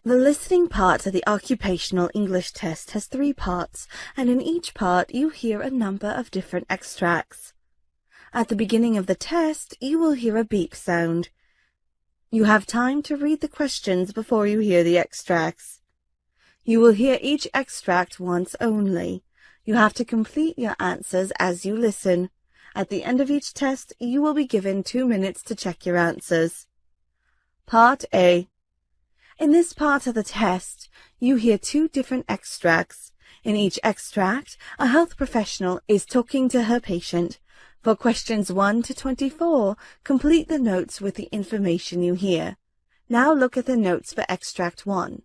The listening part of the occupational English test has 3 parts, and in each part you hear a number of different extracts. At the beginning of the test, you will hear a beep sound. You have time to read the questions before you hear the extracts. You will hear each extract once only. You have to complete your answers as you listen. At the end of each test, you will be given 2 minutes to check your answers. Part A. In this part of the test, you hear 2 different extracts. In each extract, a health professional is talking to her patient. For questions 1 to 24, complete the notes with the information you hear. Now look at the notes for extract 1.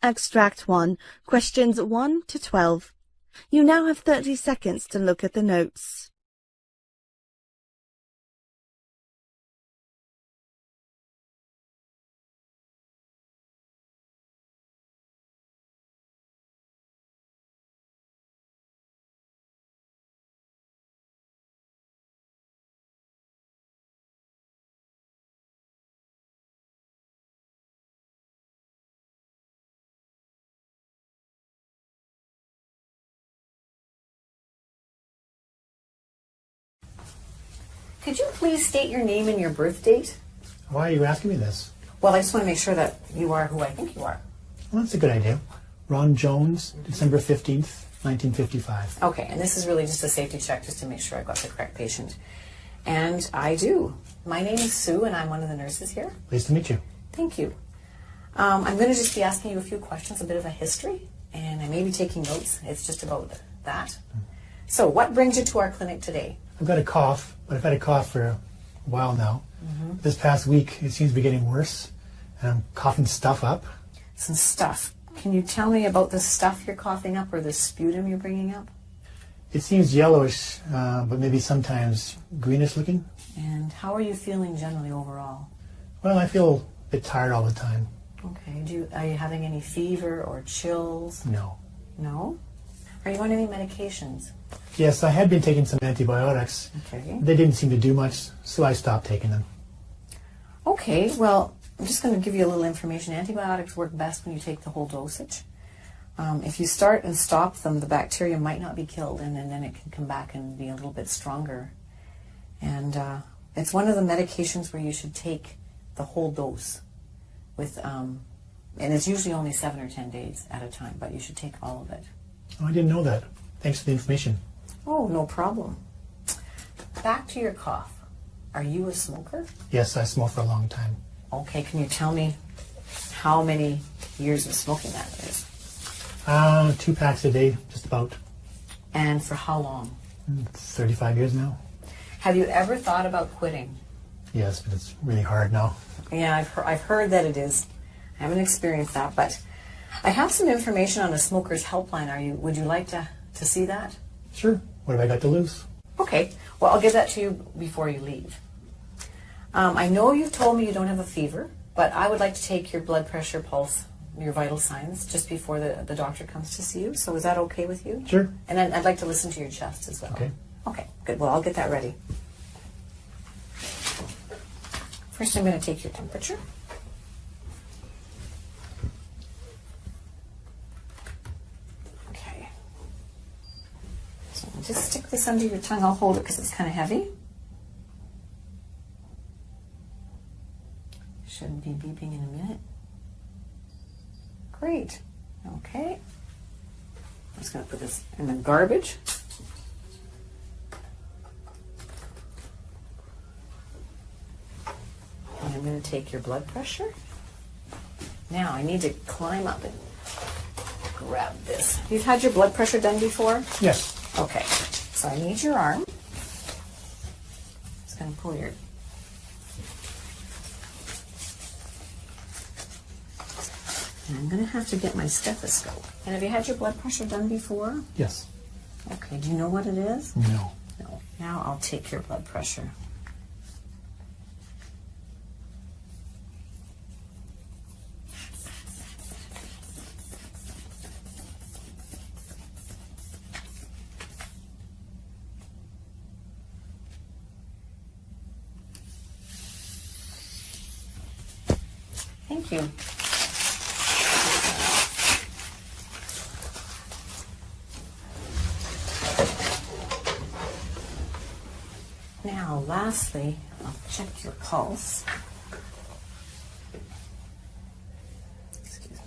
Extract 1, questions 1 to 12. You now have 30 seconds to look at the notes. Could you please state your name and your birth date? Why are you asking me this? Well, I just want to make sure that you are who I think you are. Well, that's a good idea. Ron Jones, December 15th, 1955. Okay, and this is really just a safety check just to make sure I've got the correct patient. And I do. My name is Sue, and I'm one of the nurses here. Pleased to meet you. Thank you. I'm going to just be asking you a few questions, a bit of a history, and I may be taking notes. It's just about that. So, what brings you to our clinic today? I've got a cough, but I've had a cough for a while now. This past week, it seems to be getting worse, and I'm coughing stuff up. Some stuff. Can you tell me about the stuff you're coughing up or the sputum you're bringing up? It seems yellowish, but maybe sometimes greenish looking. And how are you feeling generally overall? Well, I feel a bit tired all the time. Okay. Are you having any fever or chills? No. No? Are you on any medications? Yes, I had been taking some antibiotics. Okay. They didn't seem to do much, so I stopped taking them. Okay, well, I'm just going to give you a little information. Antibiotics work best when you take the whole dosage. If you start and stop them, the bacteria might not be killed, and then it can come back and be a little bit stronger. And it's one of the medications where you should take the whole dose with, and it's usually only 7 or 10 days at a time, but you should take all of it. Oh, I didn't know that. Thanks for the information. Oh, no problem. Back to your cough. Are you a smoker? Yes, I smoked for a long time. Okay, can you tell me how many years of smoking that is? 2 packs a day, just about. And for how long? 35 years now. Have you ever thought about quitting? Yes, but it's really hard now. Yeah, I've heard that it is. I haven't experienced that, but I have some information on a smoker's helpline. Would you like to see that? Sure. What have I got to lose? Okay. Well, I'll give that to you before you leave. I know you've told me you don't have a fever, but I would like to take your blood pressure, pulse, your vital signs just before the doctor comes to see you. So is that okay with you? Sure. And then I'd like to listen to your chest as well. Okay. Okay, good. Well, I'll get that ready. First, I'm going to take your temperature. Okay. So just stick this under your tongue. I'll hold it because it's kind of heavy. Shouldn't be beeping in a minute. Great. Okay. I'm just going to put this in the garbage. And I'm going to take your blood pressure. Now I need to climb up and grab this. You've had your blood pressure done before? Yes. Okay. So I need your arm. Just going to pull your... And I'm going to have to get my stethoscope. And have you had your blood pressure done before? Yes. Okay. Do you know what it is? No. No. Now I'll take your blood pressure. Thank you. Now, lastly, I'll check your pulse. Excuse me.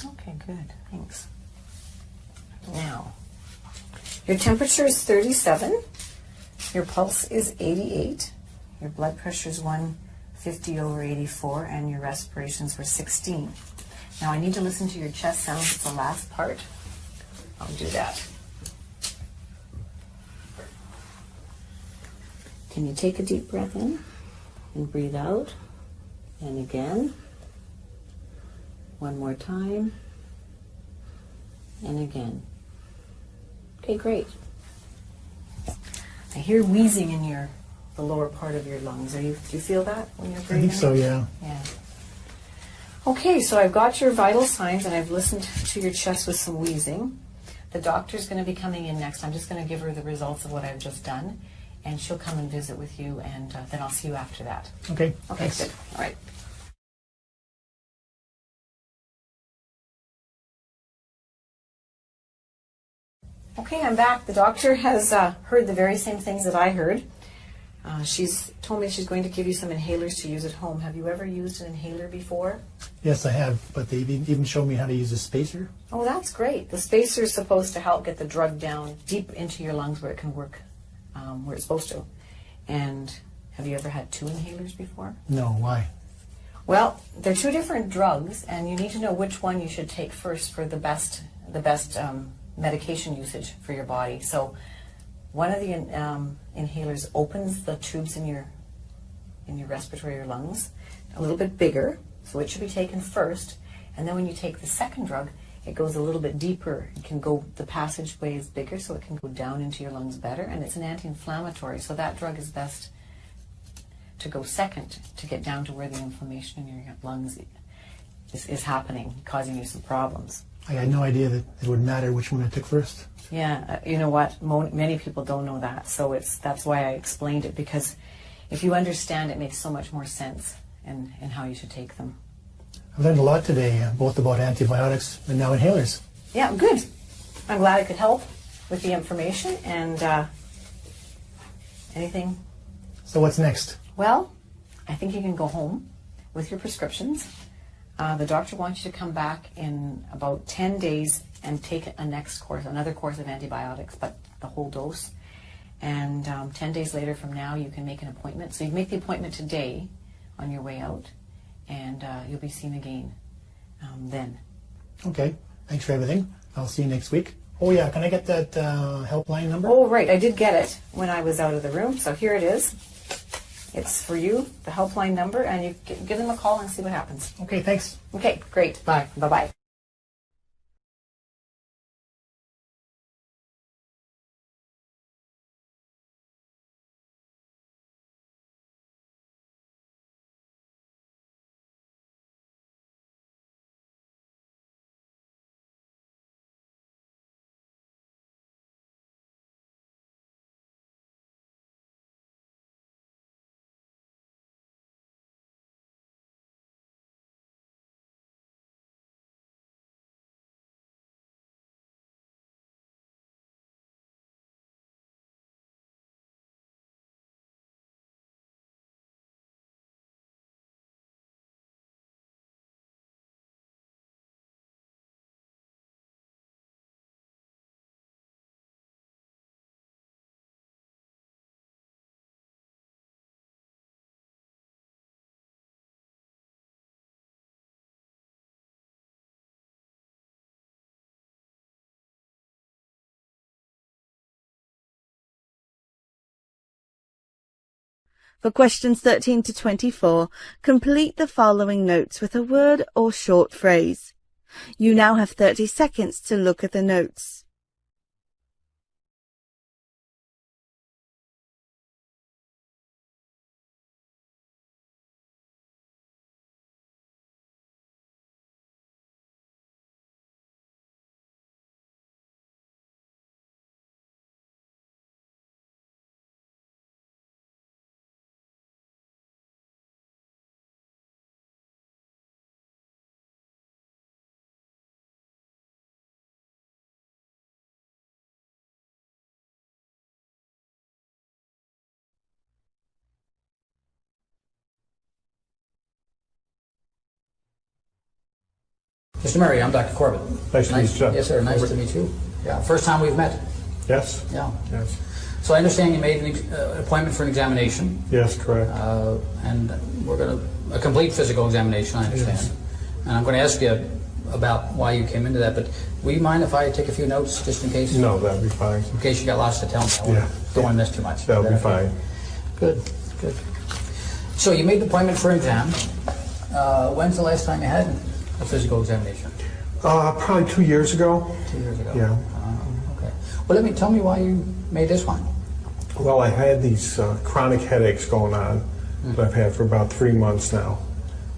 Okay, good. Thanks. Now, your temperature is 37, your pulse is 88, your blood pressure is 150/84, and your respirations were 16. Now I need to listen to your chest sounds. It's the last part. I'll do that. Can you take a deep breath in and breathe out? And again. One more time. And again. Okay, great. I hear wheezing in the lower part of your lungs. Do you feel that when you're breathing? I think so, yeah. Yeah. Okay, so I've got your vital signs and I've listened to your chest with some wheezing. The doctor's going to be coming in next. I'm just going to give her the results of what I've just done, and she'll come and visit with you, and then I'll see you after that. Okay. Okay, Thanks. good. All right. Okay, I'm back. The doctor has heard the very same things that I heard. She's told me she's going to give you some inhalers to use at home. Have you ever used an inhaler before? Yes, I have, but they even showed me how to use a spacer. Oh, that's great. The spacer is supposed to help get the drug down deep into your lungs where it can work where it's supposed to. And have you ever had 2 inhalers before? No, why? Well, they're 2 different drugs, and you need to know which one you should take first for the best medication usage for your body. So one of the inhalers opens the tubes in your respiratory lungs a little bit bigger, so it should be taken first. And then when you take the second drug, it goes a little bit deeper. It can go, the passageway is bigger, so it can go down into your lungs better, and it's an anti-inflammatory, so that drug is best to go second to get down to where the inflammation in your lungs is happening, causing you some problems. I had no idea that it would matter which one I took first. Yeah, you know what? Many people don't know that, so that's why I explained it, because if you understand, it makes so much more sense in how you should take them. I've learned a lot today, both about antibiotics and now inhalers. Yeah, good. I'm glad I could help with the information, and anything. So what's next? Well, I think you can go home with your prescriptions. The doctor wants you to come back in about 10 days and take another course of antibiotics, but the whole dose. And 10 days later from now, you can make an appointment. So you make the appointment today on your way out, and you'll be seen again then. Okay, thanks for everything. I'll see you next week. Oh yeah, can I get that helpline number? Oh, right, I did get it when I was out of the room, so here it is. It's for you, the helpline number, and you give them a call and see what happens. Okay, thanks. Okay, great. Bye. Bye-bye. For questions 13 to 24, complete the following notes with a word or short phrase. You now have 30 seconds to look at the notes. Mr. Murray, I'm Dr. Corbett. Nice to meet you. Yes, sir. Nice to meet you. Yeah, first time we've met. Yes. Yeah. Yes. So I understand you made an appointment for an examination. Yes, correct. And we're going to, a complete physical examination, I understand. Yes. And I'm going to ask you about why you came into that, but will you mind if I take a few notes just in case? No, that'd be fine. In case you got lots to tell me. Yeah. Don't want to miss too much. That'll be Okay. fine. Good, good. So you made the appointment for an exam. When's the last time you had a physical examination? Probably 2 years ago. 2 years ago. Yeah. Okay. Well, tell me why you made this one. Well, I had these chronic headaches going on that I've had for about 3 months now,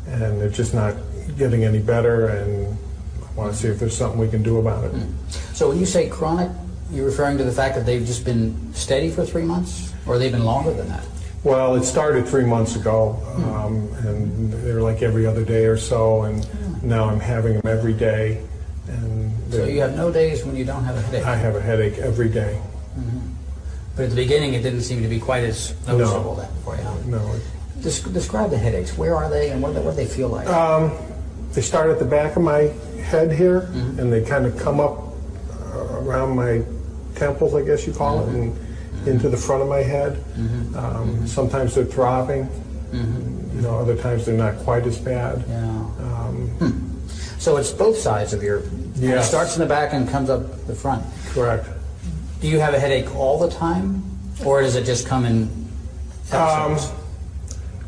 and they're just not getting any better, and I want to see if there's something we can do about it. So when you say chronic, you're referring to the fact that they've just been steady for 3 months, or they've been longer than that? Well, it started 3 months ago, and they were like every other day or so, and now I'm having them every day. And So you have no days when you don't have a headache? I have a headache every day. But at the beginning, it didn't seem to be quite as noticeable then for you. No. Describe the headaches. Where are they, and what do they feel like? They start at the back of my head here, and they kind of come up around my temples, I guess you call it, and into the front of my head. Sometimes they're throbbing. Other times they're not quite as bad. Yeah. So it's both sides of your... Yes. It starts in the back and comes up the front. Correct. Do you have a headache all the time, or does it just come in episodes?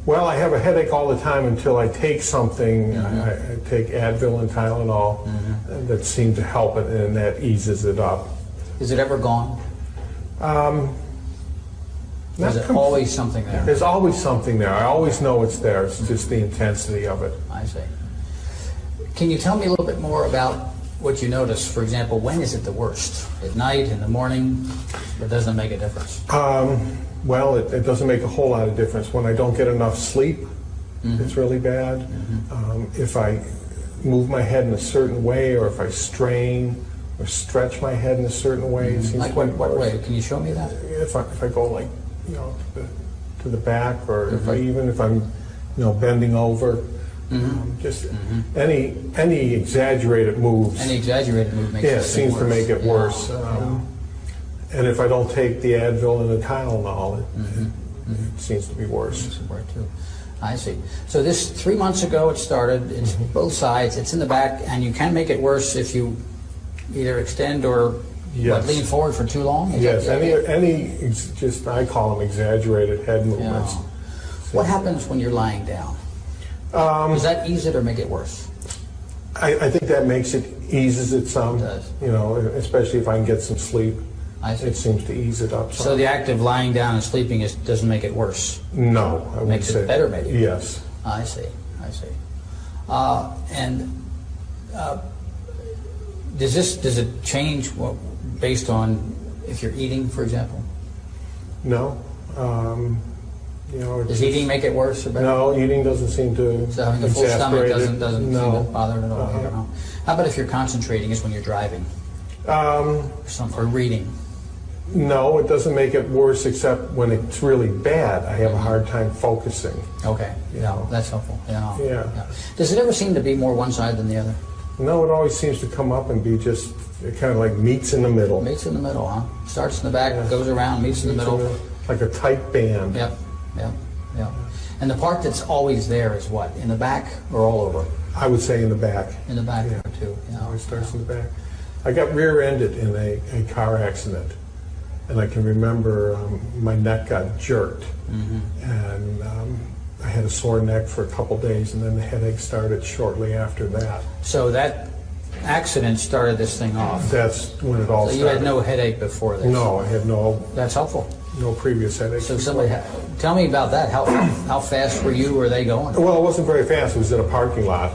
Well, I have a headache all the time until I take something. I take Advil and Tylenol that seem to help it, and that eases it up. Is it ever gone? Is it always something there? There's always something there. I always know it's there. It's just the intensity of it. I see. Can you tell me a little bit more about what you notice? For example, when is it the worst? At night, in the morning? Or doesn't it make a difference? Well, it doesn't make a whole lot of difference. When I don't get enough sleep, it's really bad. If I move my head in a certain way, or if I strain or stretch my head in a certain way, it seems Like to be what worse. way? Can you show me that? If I go like, to the back, or if I'm, bending over, just any exaggerated moves. Any exaggerated move makes it seems worse. to make it worse. Yeah. And if I don't take the Advil and the Tylenol, it seems to be worse. Makes it worse too. I see. So this 3 months ago it started. It's both sides. It's in the back, and you can make it worse if you either extend or Yes. lean forward for too long. Is Yes, that- just I call them exaggerated head movements. Yeah. What happens when you're lying down? Does that ease it or make it worse? I think that eases it some. It does. Especially if I can get some sleep. I see. It seems to ease it up some. So the act of lying down and sleeping doesn't make it worse. No, I wouldn't Makes it say. better, maybe. Yes. I see. Does it change based on if you're eating, for example? No. Does eating make it worse or better? No, eating doesn't seem to So having a full stomach exasperate it. doesn't seem No. to bother it at all. You know? How about if you're concentrating? Is when you're driving or reading? No, it doesn't make it worse, except when it's really bad. I have a hard time focusing. Okay, yeah, that's helpful. Yeah. Yeah. Does it ever seem to be more one side than the other? No, it always seems to come up and be just it kind of like meets in the middle. Meets in the middle, huh? Starts in the back, goes around, meets in the middle. Like a tight band. Yep. And the part that's always there is what? In the back or all over? I would say in the back. In the back Yeah. too. It always starts in the back. I got rear-ended in a car accident, and I can remember my neck got jerked, and I had a sore neck for a couple days, and then the headache started shortly after that. So that accident started this thing off. That's when it all So started. you had no headache before this? No, I had no That's helpful. previous headaches. So tell me about that. How fast were you or they going? Well, it wasn't very fast. It was in a parking lot,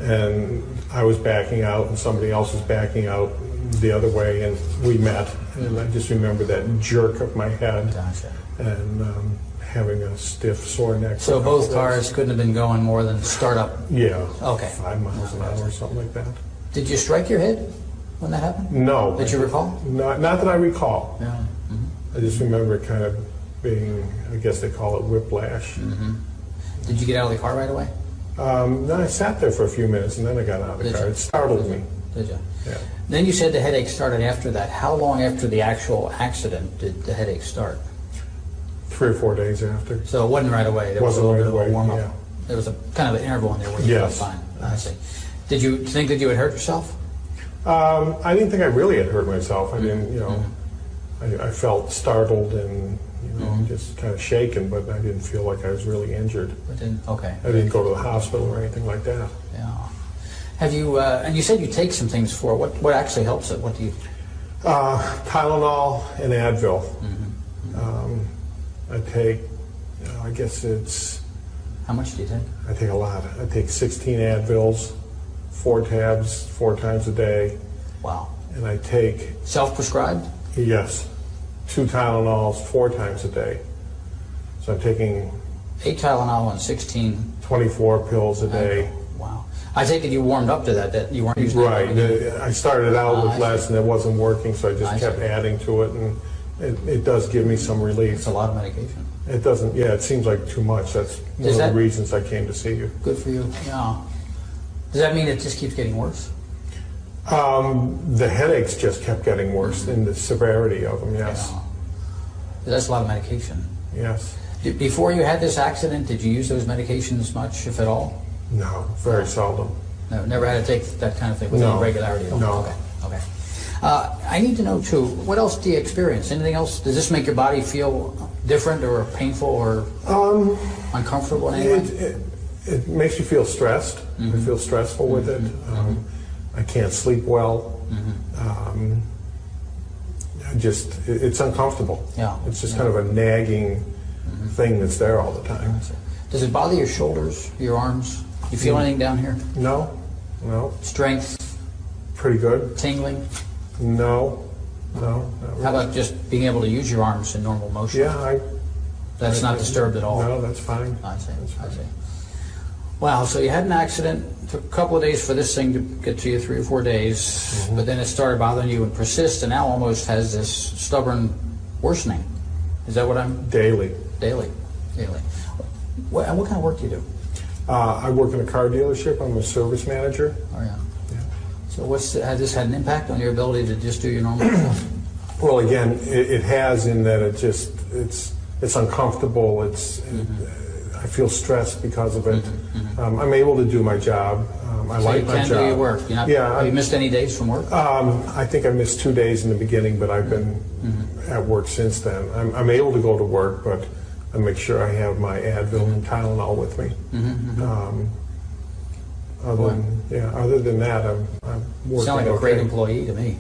and I was backing out, and somebody else was backing out the other way, and we met. And I just remember that jerk of my head, Gotcha. and having a stiff, sore neck. for So a couple both days. cars couldn't have been going more than start up. Yeah. Okay. 5 miles an hour or something like that. Did you strike your head when that happened? No. That you recall? Not that I recall. Yeah. I just remember it kind of being, I guess they call it whiplash. Did you get out of the car right away? Then I sat there for a few minutes, and then I got out of the Did car. you? It startled me. Did you? Yeah. Then you said the headache started after that. How long after the actual accident did the headache start? 3 or 4 days after. So it wasn't right away. There was a Wasn't little right bit of away, a warm-up. yeah. There was a kind of an interval in there where you Yes. felt fine. I see. Did you think that you had hurt yourself? I didn't think I really had hurt myself. I didn't, I felt startled and, just kind of shaken, but I didn't feel like I was really injured. But then, okay. I didn't go to the hospital or anything like that. Yeah. Have you? And you said you take some things for it. What actually helps it? What do you? Tylenol and Advil. I take, I guess it's, How much do you take? I take a lot. I take 16 Advils, 4 tabs, 4 times a day, Wow. and I take, Self-prescribed? yes, 2 Tylenols 4 times a day. So I'm taking 8 Tylenol and 16. 24 pills a day. Wow. I take it you warmed up to that. That you weren't using it Right. at the beginning. I started out I with see. less and it wasn't working, so I just I kept see. adding to it, and it does give me some relief. It's a lot of medication. It doesn't, yeah, it seems like too much. That's one Does of that- the reasons I came to see you. Good for you. Yeah. Does that mean it just keeps getting worse? The headaches just kept getting worse in the severity of them, yes. Yeah. That's a lot of medication. Yes. Before you had this accident, did you use those medications much, if at all? No, very seldom. No, never had to take that kind of thing with No. any regularity at all? No. Okay, okay. I need to know, too, what else do you experience? Anything else? Does this make your body feel different or painful or uncomfortable in any way? It makes you feel stressed. I feel stressful with it. I can't sleep well. It's uncomfortable. Yeah. It's just kind of a nagging thing that's there all the time. Does it bother your shoulders, your arms? You feel anything down here? No, Strength, pretty good. tingling? No, not really. How about just being able to use your arms in normal motion? Yeah, That's not disturbed at all? No, that's fine. I see, That's I fine. see. Wow, so you had an accident, took a couple of days for this thing to get to you, 3 or 4 days, but then it started bothering you and persist, and now almost has this stubborn worsening. Is that what I'm... Daily. Daily. What kind of work do you do? I work in a car dealership. I'm a service manager. Oh, yeah. Yeah. So has this had an impact on your ability to just do your normal stuff? Well, again, it has in that it's uncomfortable. I feel stressed because of it. I'm able to do my job. I like my job. So you can do your work? Have you missed any days from work? I think I missed 2 days in the beginning, but I've been at work since then. I'm able to go to work, but I make sure I have my Advil and Tylenol with me. Other than that, I'm working. You sound like a great okay. employee to me.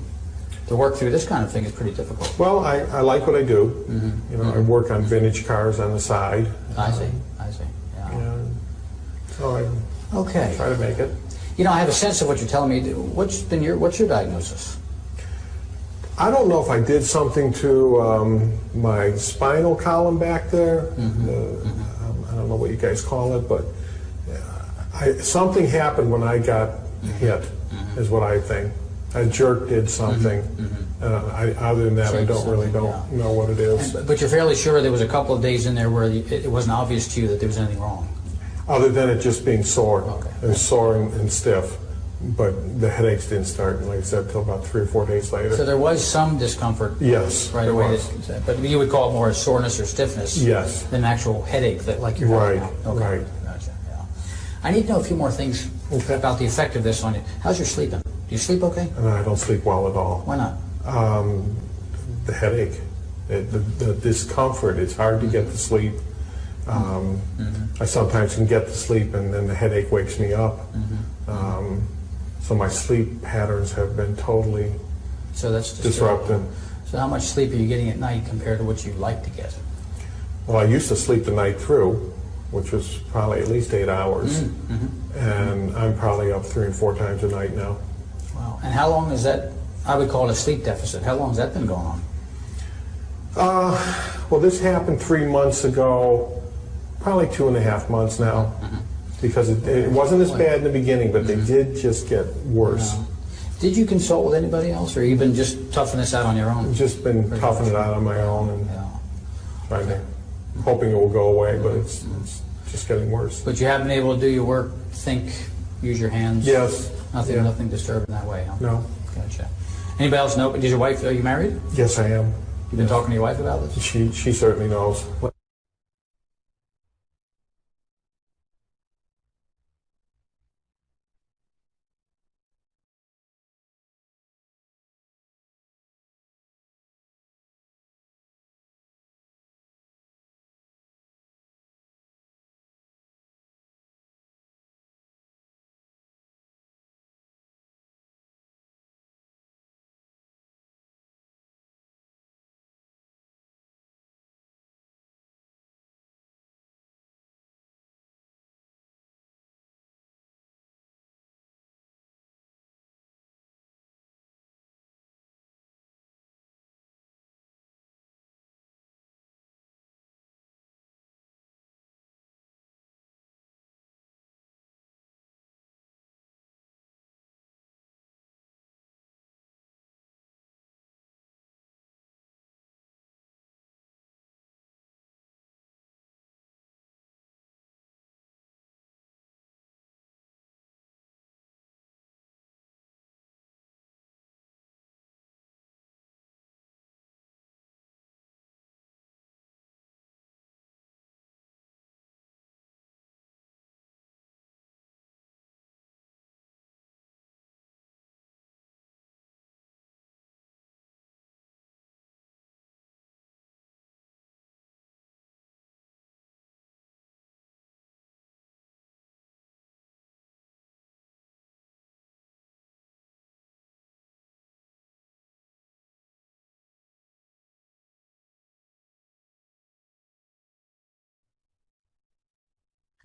To work through this kind of thing is pretty difficult. Well, I like what I do. I work on vintage cars on the side. I see. Yeah. And so I Okay. try to make it. I have a sense of what you're telling me. What's your diagnosis? I don't know if I did something to my spinal column back there. I don't know what you guys call it, but something happened when I got hit, is what I think. A jerk did something. Other than that, I Changed don't something, know what it is. But you're fairly sure there was a couple of days in there where it wasn't obvious to you that there was anything wrong. Other than it just being sore. Okay. It was sore and stiff. But the headaches didn't start, like I said, until about 3 or 4 days later. So there was some discomfort Yes, right there away. was. But you would call it more soreness or stiffness Yes. than actual headache that like you're Right, having now. Okay. right. Gotcha, yeah. I need to know a few more things Okay. about the effect of this on you. How's your sleeping? Do you sleep okay? And I don't sleep well at all. Why not? The headache, the discomfort, it's hard to get to sleep. I sometimes can get to sleep and then the headache wakes me up. So my sleep patterns have been totally So that's disrupted. So how much sleep are you getting at night compared to what you'd like to get? Well, I used to sleep the night through, which was probably at least 8 hours. And I'm probably up 3 and 4 times a night now. Wow. And how long is that? I would call it a sleep deficit. How long has that been going on? Well, this happened 3 months ago, probably 2.5 months now. Because it wasn't as bad in the beginning, but they did just get worse. Did you consult with anybody else, or you been just toughing this out on your own? I've just been toughing it out on my own and Yeah. trying to, hoping it will go away, but it's just getting worse. But you have been able to do your work, think, use your hands? Yes. Nothing disturbing that way, huh? No. Gotcha. Anybody else know? Did your wife, are you married? Yes, I am. You've been talking to your wife about this? She certainly knows.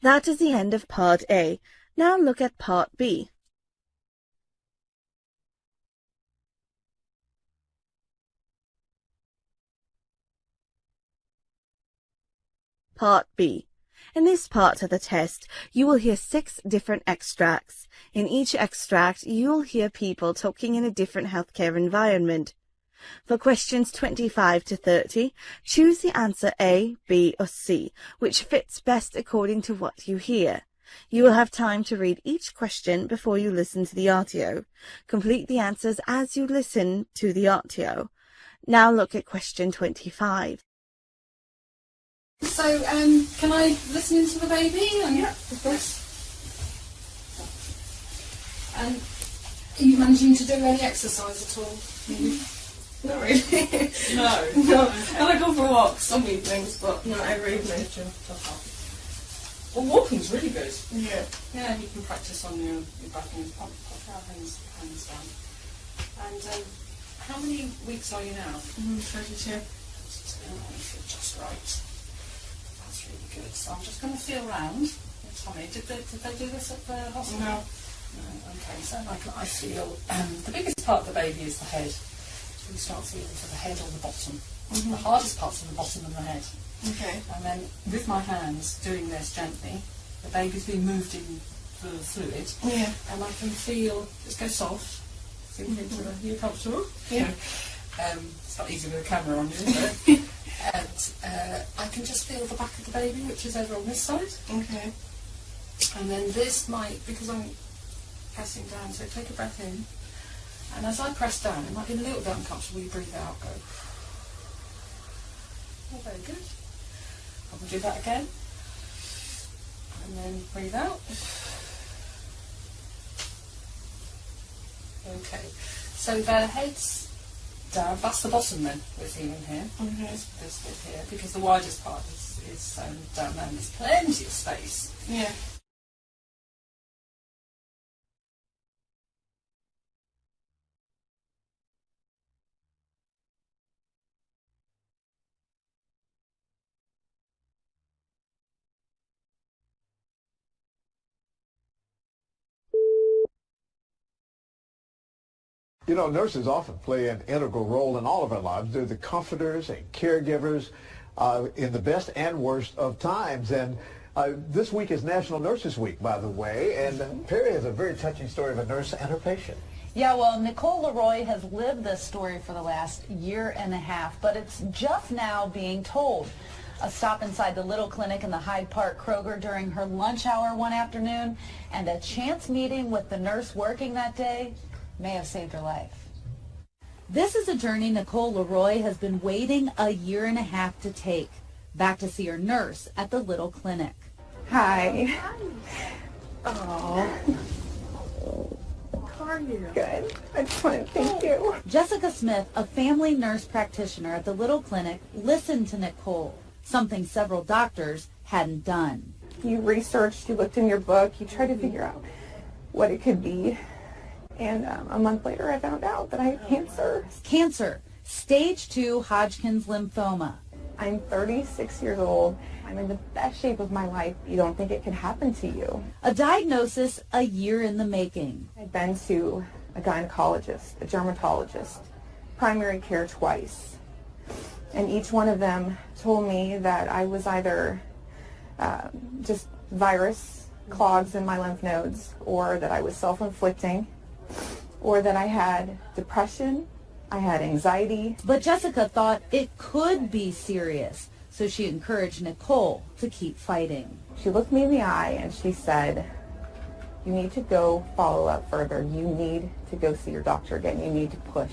That is the end of Part A. Now look at Part B. Part B. In this part of the test, you will hear 6 different extracts. In each extract, you will hear people talking in a different healthcare environment. For questions 25 to 30, choose the answer A, B, or C, which fits best according to what you hear. You will have time to read each question before you listen to the audio. Complete the answers as you listen to the audio. Now look at question 25. So, can I listen into the baby? Yeah, of course. And are you managing to do any exercise at all? Mm-hmm. Not really. No. And I go for walks some evenings, but not every evening. Well, walking's really good. Yeah. Yeah, and you can practice on your back and pop our hands down. And how many weeks are you now? 32. Just right. That's really good. So I'm just going to feel round. Tommy, did they do this at the hospital? No. No. Okay, so I feel the biggest part of the baby is the head. You start feeling for the head or the bottom. Mm-hmm. The hardest part's in the bottom and the head. Okay. And then with my hands doing this gently, the baby's being moved in the fluid. Yeah. And I can feel, just go soft. Are you comfortable? Yeah. It's not easy with a camera on you, is it? And I can just feel the back of the baby, which is over on this side. Okay. And then this might, because I'm pressing down, so take a breath in. And as I press down, it might be a little bit uncomfortable. You breathe out, go. Oh, very good. I will do that again. And then breathe out. Okay. So the head's down. That's the bottom then we're feeling here. Okay. This bit here, because the widest part is down there. And there's plenty of space. Yeah. You know, nurses often play an integral role in all of our lives. They're the comforters and caregivers in the best and worst of times. And this week is National Nurses Week, by the way. And Perry has a very touching story of a nurse and her patient. Yeah, well, Nicole Leroy has lived this story for the last year and a half, but it's just now being told. A stop inside the Little Clinic in the Hyde Park Kroger during her lunch hour one afternoon, and a chance meeting with the nurse working that day may have saved her life. This is a journey Nicole Leroy has been waiting a year and a half to take, back to see her nurse at the Little Clinic. Hi. Oh. How are you? Good. I just want to thank you. Jessica Smith, a family nurse practitioner at the Little Clinic, listened to Nicole, something several doctors hadn't done. You researched, you looked in your book, you tried to figure out what it could be. And a month later, I found out that I had cancer. Cancer, stage 2 Hodgkin's lymphoma. I'm 36 years old. I'm in the best shape of my life. You don't think it could happen to you. A diagnosis a year in the making. I've been to a gynecologist, a dermatologist, primary care twice. And each one of them told me that I was either just virus clogs in my lymph nodes, or that I was self-inflicting, or that I had depression, I had anxiety. But Jessica thought it could be serious, so she encouraged Nicole to keep fighting. She looked me in the eye and she said, you need to go follow up further. You need to go see your doctor again. You need to push.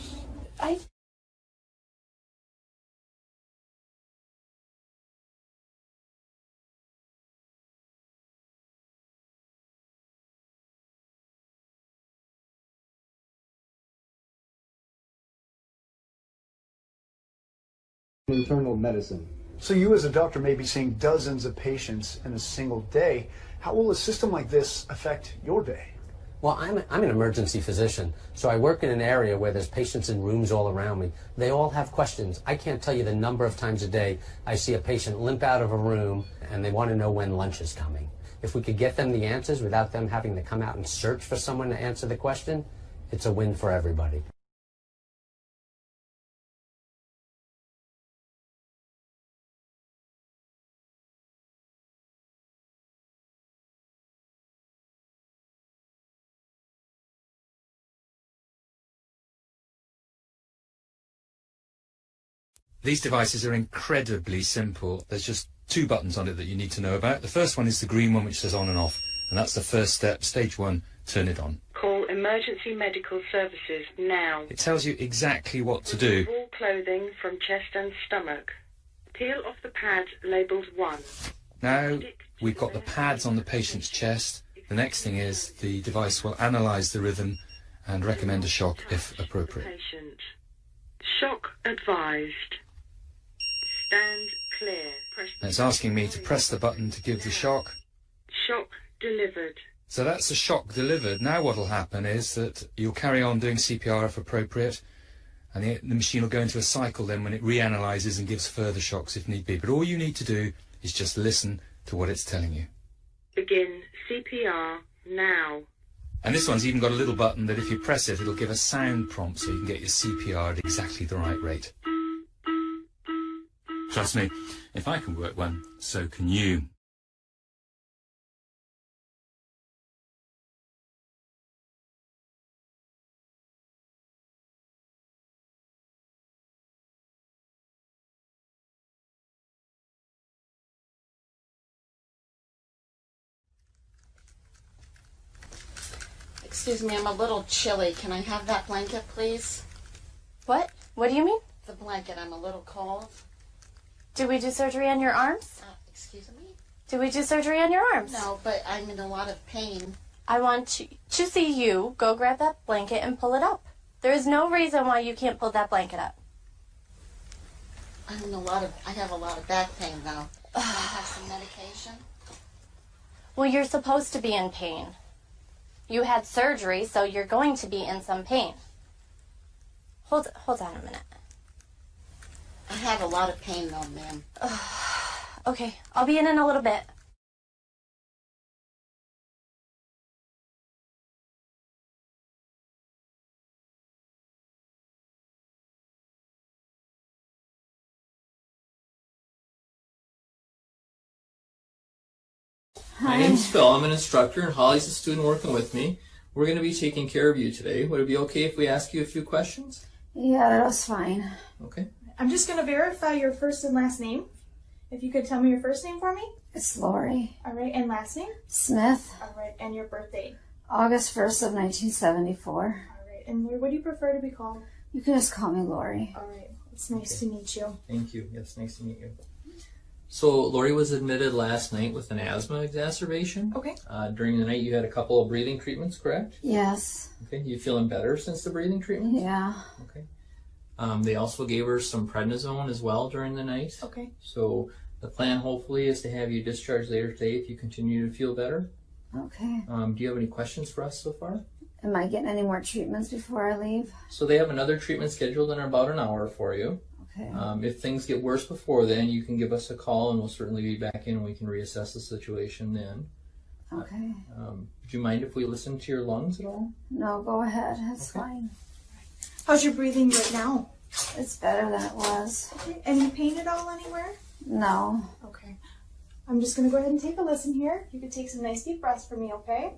Internal medicine. So you as a doctor may be seeing dozens of patients in a single day. How will a system like this affect your day? Well, I'm an emergency physician, so I work in an area where there's patients in rooms all around me. They all have questions. I can't tell you the number of times a day I see a patient limp out of a room and they want to know when lunch is coming. If we could get them the answers without them having to come out and search for someone to answer the question, it's a win for everybody. These devices are incredibly simple. There's just 2 buttons on it that you need to know about. The first one is the green one, which says on and off, and that's the first step. Stage 1, turn it on. Call emergency medical services now. It tells you exactly what to do. Remove all clothing from chest and stomach. Peel off the pad labelled 1. Now we've got the pads on the patient's chest. The next thing is the device will analyse the rhythm and recommend a shock if appropriate. Patient. Shock advised. Stand clear. And it's asking me to press the button to give the shock. Shock delivered. So that's the shock delivered. Now what will happen is that you'll carry on doing CPR if appropriate, and the machine will go into a cycle then when it reanalyses and gives further shocks if need be. But all you need to do is just listen to what it's telling you. Begin CPR now. And this one's even got a little button that if you press it, it'll give a sound prompt so you can get your CPR at exactly the right rate. Trust me, if I can work one, so can you. Excuse me, I'm a little chilly. Can I have that blanket, please? What? What do you mean? The blanket. I'm a little cold. Did we do surgery on your arms? Excuse me? Did we do surgery on your arms? No, but I'm in a lot of pain. I want to see you go grab that blanket and pull it up. There is no reason why you can't pull that blanket up. I have a lot of back pain, though. Can I have some medication? Well, you're supposed to be in pain. You had surgery, so you're going to be in some pain. Hold on a minute. I have a lot of pain, though, ma'am. Okay, I'll be in a little bit. My name's Phil. I'm an instructor, and Holly's a student working with me. We're going to be taking care of you today. Would it be okay if we ask you a few questions? Yeah, that's fine. Okay. I'm just going to verify your first and last name. If you could tell me your first name for me. It's Lori. All right, and last name? Smith. All right, and your birthday? August 1st of 1974. All right, and what do you prefer to be called? You can just call me Lori. All right, it's nice to meet you. Thank you. Yes, nice to meet you. So Lori was admitted last night with an asthma exacerbation. Okay. During the night you had a couple of breathing treatments, correct? Yes. Okay. You feeling better since the breathing treatment? Yeah. Okay. They also gave her some prednisone as well during the night. Okay. So the plan hopefully is to have you discharged later today if you continue to feel better. Okay. Do you have any questions for us so far? Am I getting any more treatments before I leave? So they have another treatment scheduled in about an hour for you. Okay. If things get worse before then, you can give us a call and we'll certainly be back in and we can reassess the situation then. Okay. Would you mind if we listen to your lungs at all? No, go ahead. That's fine. How's your breathing right now? It's better than it was. Okay. Any pain at all anywhere? No. Okay. I'm just going to go ahead and take a listen here. You could take some nice deep breaths for me, okay?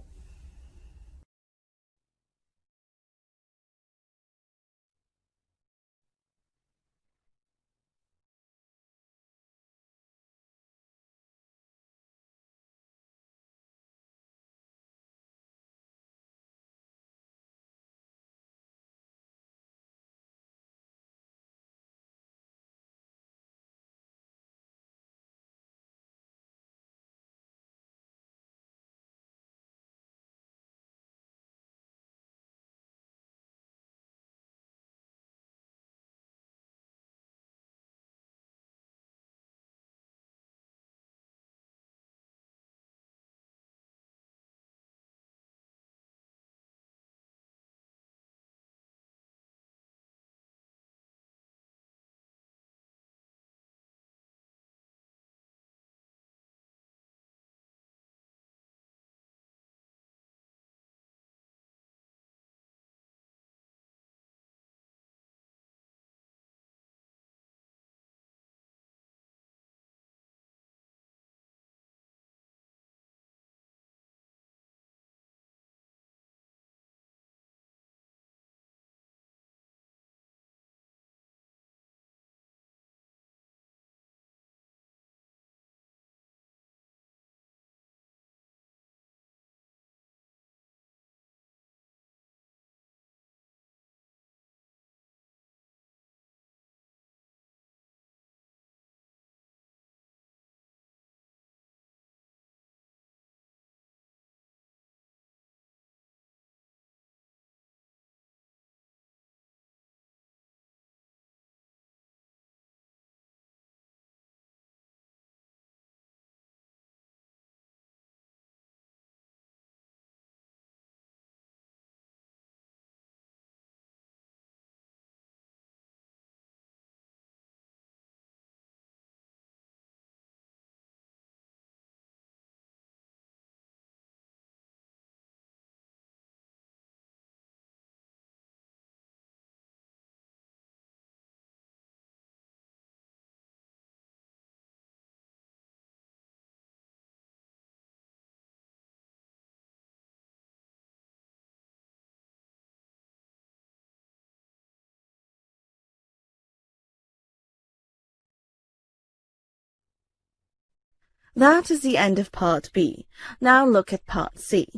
That is the end of Part B. Now look at Part C.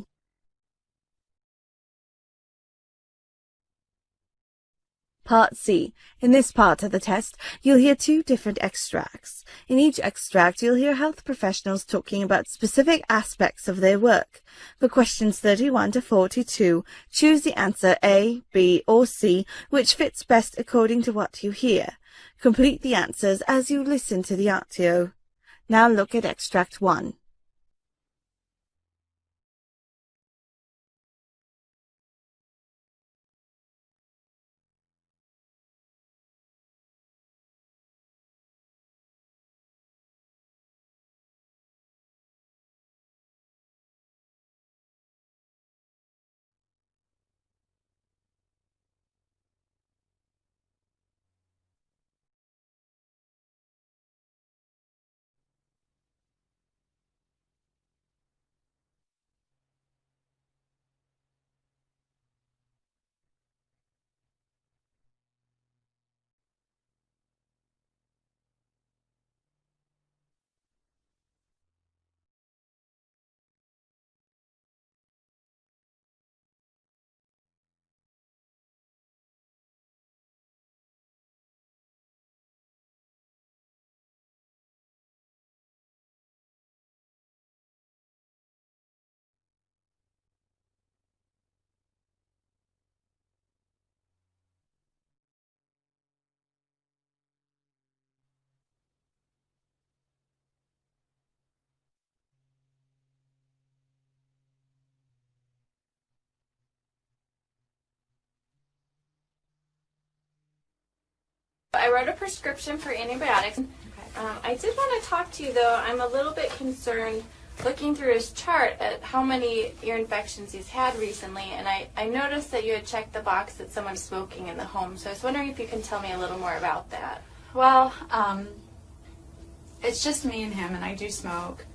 Part C. In this part of the test, you'll hear two different extracts. In each extract, you'll hear health professionals talking about specific aspects of their work. For questions 31 to 42, choose the answer A, B, or C, which fits best according to what you hear. Complete the answers as you listen to the audio. Now look at Extract 1. I wrote a prescription for antibiotics. I did want to talk to you, though. I'm a little bit concerned looking through his chart at how many ear infections he's had recently, and I noticed that you had checked the box that someone's smoking in the home, so I was wondering if you can tell me a little more about that. Well, it's just me and him, and I do smoke.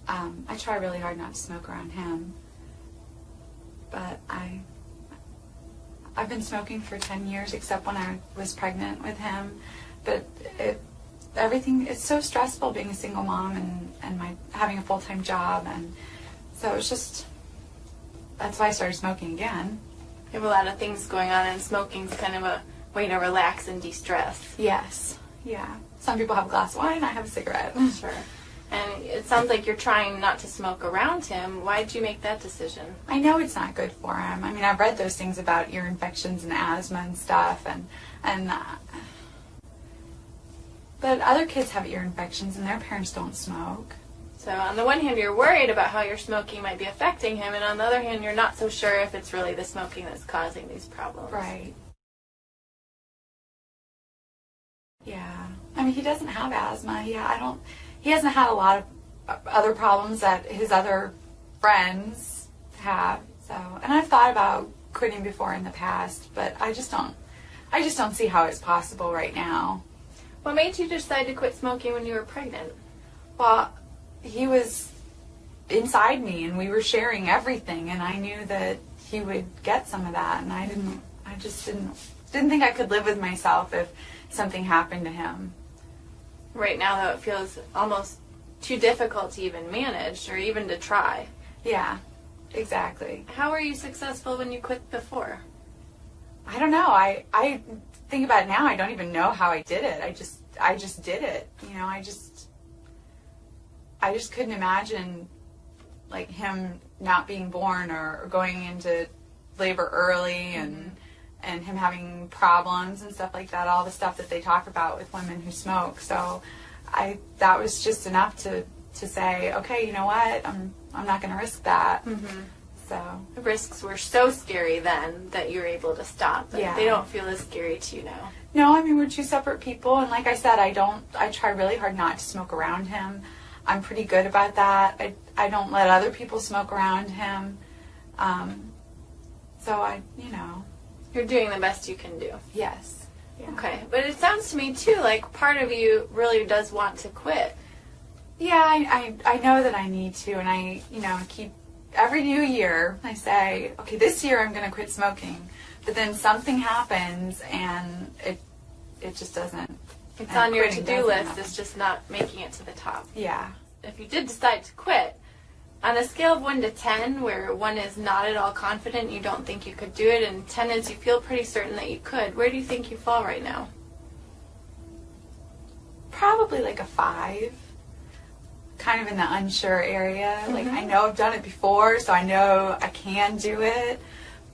I try really hard not to smoke around him, but I've been smoking for 10 years, except when I was pregnant with him, but it's so stressful being a single mom and having a full-time job, and so it's just, that's why I started smoking again. You have a lot of things going on, and smoking's kind of a way to relax and de-stress. Yes, yeah. Some people have a glass of wine, I have a cigarette. Sure. And it sounds like you're trying not to smoke around him. Why did you make that decision? I know it's not good for him. I mean, I've read those things about ear infections and asthma and stuff, but other kids have ear infections and their parents don't smoke. So on the one hand, you're worried about how your smoking might be affecting him, and on the other hand, you're not so sure if it's really the smoking that's causing these problems. Right. Yeah. I mean, he doesn't have asthma. He hasn't had a lot of other problems that his other friends have. So, and I've thought about quitting before in the past, but I just don't see how it's possible right now. What made you decide to quit smoking when you were pregnant? Well, he was inside me and we were sharing everything, and I knew that he would get some of that, and I just didn't think I could live with myself if something happened to him. Right now, though, it feels almost too difficult to even manage or even to try. Yeah, exactly. How were you successful when you quit before? I don't know. I think about it now, I don't even know how I did it. I just did it. You know, I just couldn't imagine like him not being born or going into labor early and him having problems and stuff like that, all the stuff that they talk about with women who smoke. So that was just enough to say, okay, you know what, I'm not going to risk that. Mm-hmm. So the risks were so scary then that you were able to stop, but yeah. They don't feel as scary to you now. No, I mean, we're two separate people, and like I said, I try really hard not to smoke around him. I'm pretty good about that. I don't let other people smoke around him. So You're doing the best you can do. Yes. Yeah. Okay, but it sounds to me too like part of you really does want to quit. Yeah, I know that I need to, and I keep every new year I say, okay, this year I'm going to quit smoking, but then something happens and it just doesn't. It's on your to-do list. It's just not making it to the top. Yeah. If you did decide to quit, on a scale of 1 to 10, where 1 is not at all confident, you don't think you could do it, and 10 is you feel pretty certain that you could, where do you think you fall right now? Probably like a 5. Kind of in the unsure area. Mm-hmm. Like, I know I've done it before, so I know I can do it,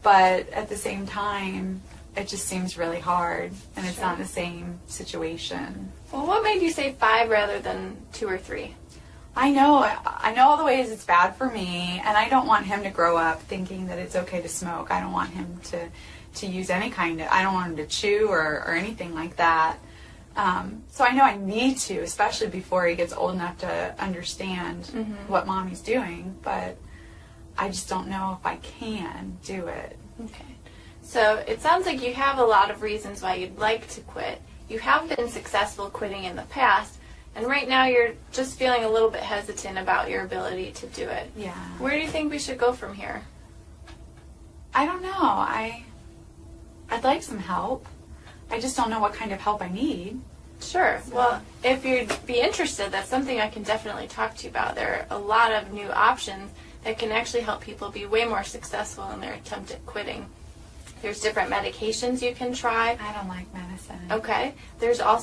but at the same time, it just seems really hard, and it's not the same situation. Well, what made you say 5 rather than 2 or 3? I know all the ways it's bad for me, and I don't want him to grow up thinking that it's okay to smoke. I don't want him to use any kind of, I don't want him to chew or anything like that. So I know I need to, especially before he gets old enough to understand what mommy's doing, but I just don't know if I can do it. Okay. So it sounds like you have a lot of reasons why you'd like to quit. You have been successful quitting in the past, and right now you're just feeling a little bit hesitant about your ability to do it. Yeah. Where do you think we should go from here? I don't know. I'd like some help. I just don't know what kind of help I need. Sure. Well, if you'd be interested, that's something I can definitely talk to you about. There are a lot of new options that can actually help people be way more successful in their attempt at quitting. There's different medications you can try. I don't like medicine. Okay. There's also